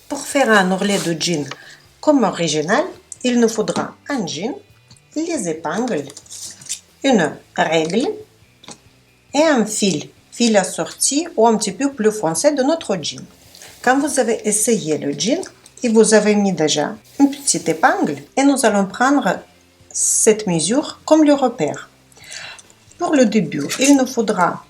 Pour faire un ourlet de jean comme original, il nous faudra un jean, les épingles, une règle et un fil assorti ou un petit peu plus foncé de notre jean. Quand vous avez essayé le jean et vous avez mis déjà une petite épingle, et nous allons prendre cette mesure comme le repère. Pour le début, il nous faudra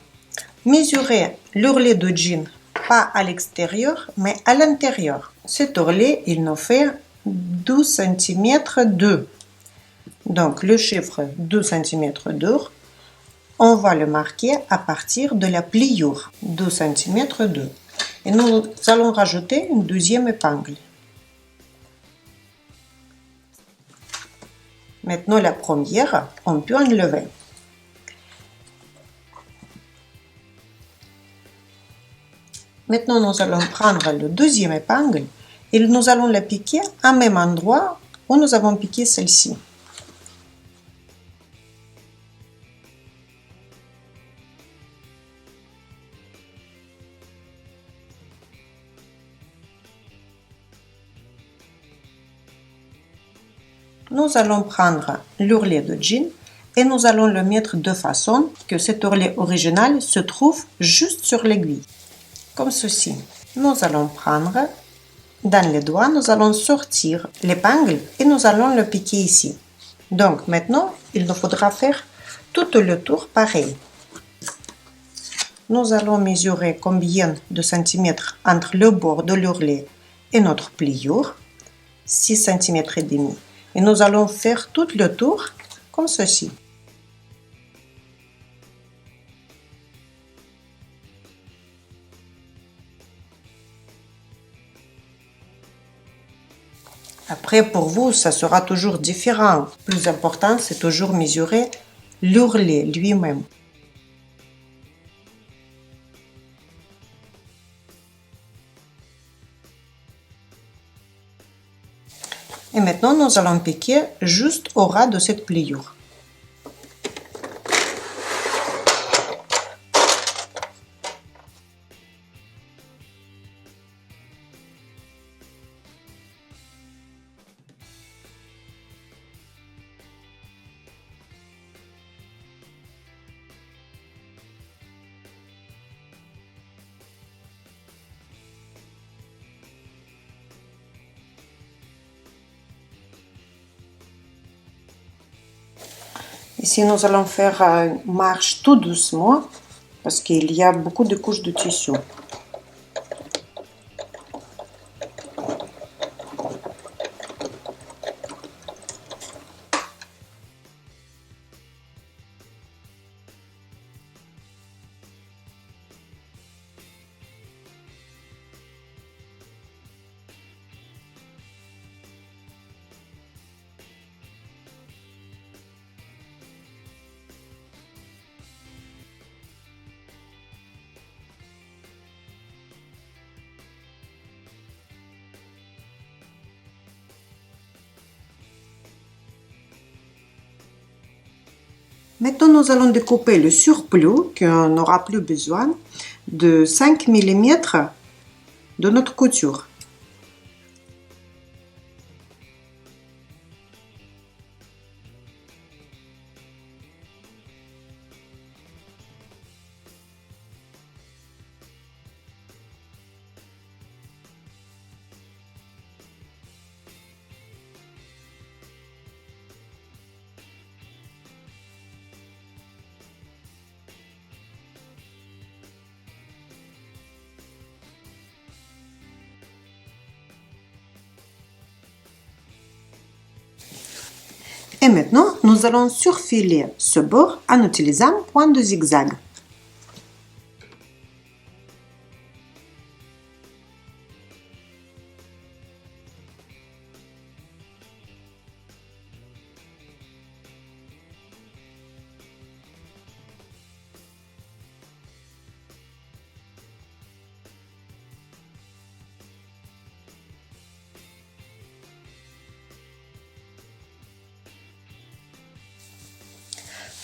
mesurer l'ourlet de jean pas à l'extérieur mais à l'intérieur. Cet ourlet, il nous fait 12 cm d'eau. Donc le chiffre 12 cm d'eau, on va le marquer à partir de la pliure 12 cm d'eau. Et nous allons rajouter une deuxième épingle. Maintenant la première, on peut enlever. Maintenant, nous allons prendre le deuxième épingle et nous allons la piquer au même endroit où nous avons piqué celle-ci. Nous allons prendre l'ourlet de jean et nous allons le mettre de façon que cet ourlet original se trouve juste sur l'aiguille. Comme ceci. Nous allons prendre dans les doigts, nous allons sortir l'épingle et nous allons le piquer ici. Donc maintenant, il nous faudra faire tout le tour pareil. Nous allons mesurer combien de centimètres entre le bord de l'ourlet et notre pliure, 6 cm et demi. Et nous allons faire tout le tour comme ceci. Après, pour vous, ça sera toujours différent. Le plus important, c'est toujours mesurer l'ourlet lui-même. Et maintenant, nous allons piquer juste au ras de cette pliure. Ici, nous allons faire une marche tout doucement parce qu'il y a beaucoup de couches de tissu. Maintenant, nous allons découper le surplus qu'on n'aura plus besoin de 5 mm de notre couture. Et maintenant, nous allons surfiler ce bord en utilisant un point de zigzag.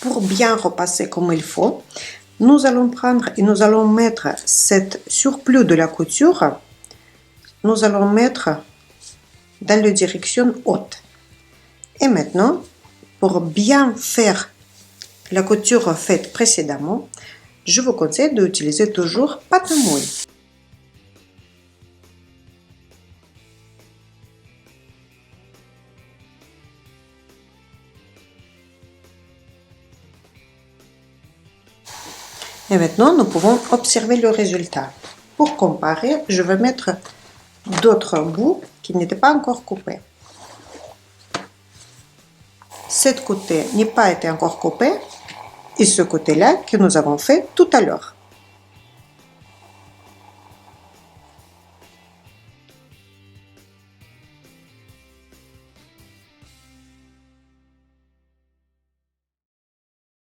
Pour bien repasser comme il faut, nous allons prendre et nous allons mettre cet surplus de la couture nous allons mettre dans la direction haute. Et maintenant, pour bien faire la couture faite précédemment, je vous conseille d'utiliser toujours pâte à moule. Et maintenant, nous pouvons observer le résultat. Pour comparer, je vais mettre d'autres bouts qui n'étaient pas encore coupés. Cet côté n'a pas été encore coupé et ce côté-là que nous avons fait tout à l'heure.